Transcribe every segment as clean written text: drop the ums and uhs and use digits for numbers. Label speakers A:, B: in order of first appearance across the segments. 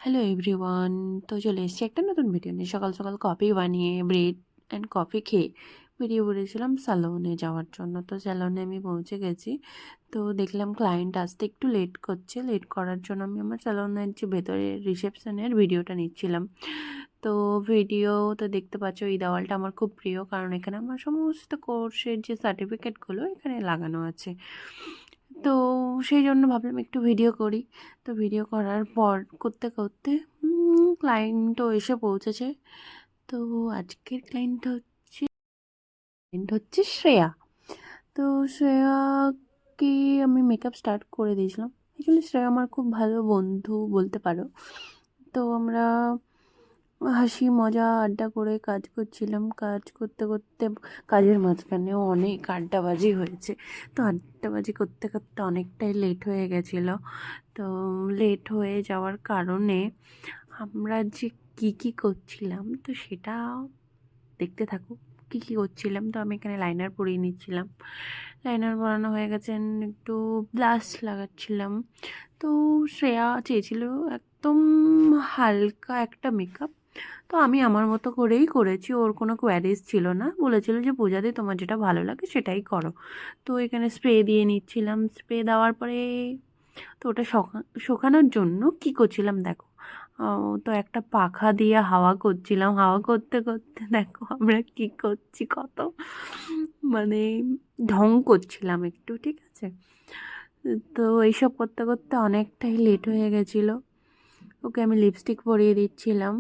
A: Hello everyone. তো চলে এসেছি একটা নতুন ভিডিও নিয়ে। সকাল সকাল কফি বানিয়ে ব্রেড অ্যান্ড কফি খেয়ে বেরিয়ে পড়েছিলাম স্যালনে যাওয়ার জন্য। তো স্যালনে আমি পৌঁছে গেছি। তো দেখলাম ক্লায়েন্ট আসতে একটু লেট করছে। লেট করার জন্য আমি আমার স্যালনের যে ভেতরে রিসেপশনের ভিডিওটা নিচ্ছিলাম। তো ভিডিওতে দেখতে পাচ্ছ এই দেওয়ালটা আমার খুব প্রিয়, কারণ এখানে আমার সমস্ত কোর্সের যে সার্টিফিকেটগুলো এখানে লাগানো আছে। তো সেই জন্য ভাবলাম একটু ভিডিও করি। তো ভিডিও করার পর করতে করতে ক্লায়েন্টও এসে পৌঁছেছে। তো আজকের ক্লায়েন্ট হচ্ছে শ্রেয়া। তো শ্রেয়াকে আমি মেকআপ স্টার্ট করে দিয়েছিলাম। অ্যাকচুয়ালি শ্রেয়া আমার খুব ভালো বন্ধু বলতে পারো। তো আমরা হাসি মজা আড্ডা করে কাজ করছিলাম। কাজ করতে করতে কাজের মাঝখানেও অনেক আড্ডাবাজি হয়েছে। তো আড্ডাবাজি করতে করতে অনেকটাই লেট হয়ে গেছিলো। তো লেট হয়ে যাওয়ার কারণে আমরা যে কী করছিলাম তো সেটা দেখতে থাকুক। কী করছিলাম, তো আমি এখানে লাইনার পরিয়ে নিচ্ছিলাম। লাইনার পরানো হয়ে গেছে, একটু ব্লাশ লাগাচ্ছিলাম। তো শ্রেয়া চেয়েছিল একদম হালকা একটা মেকআপ। তো আমি আমার মতো করেই করেছি, ওর কোনো কোয়ারিজ ছিল না। বলেছিল যে পূজাদি তোমার যেটা ভালো লাগে সেটাই করো। তো এখানে স্প্রে দিয়ে নিচ্ছিলাম। স্প্রে দেওয়ার পরে তো ওটা শুকানোর জন্য কী করছিলাম দেখো। তো একটা পাখা দিয়ে হাওয়া করছিলাম। হাওয়া করতে করতে দেখো আমরা কী করছি, কত মানে ঢং করছিলাম একটু, ঠিক আছে। তো এইসব করতে করতে অনেকটাই লেট হয়ে গেছিলো। ওকে আমি লিপস্টিক পরিয়ে দিচ্ছিলাম।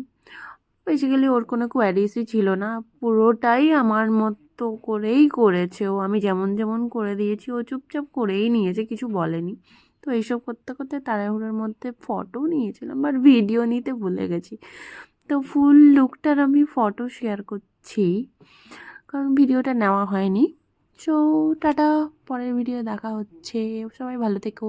A: বেসিক্যালি ওর কোনো কোয়ারিজই ছিল না, পুরোটাই আমার মতো করেই করেছে ও। আমি যেমন যেমন করে দিয়েছি ও চুপচাপ করেই নিয়েছে, কিছু বলেনি। তো এইসব করতে করতে তাড়াহুড়োর মধ্যে ফটো নিয়েছিলাম, বাট ভিডিও নিতে ভুলে গেছি। তো ফুল লুকটার আমি ফটো শেয়ার করছি, কারণ ভিডিওটা নেওয়া হয়নি। সো টাটা, পরের ভিডিও দেখা হচ্ছে। সবাই ভালো থেকো।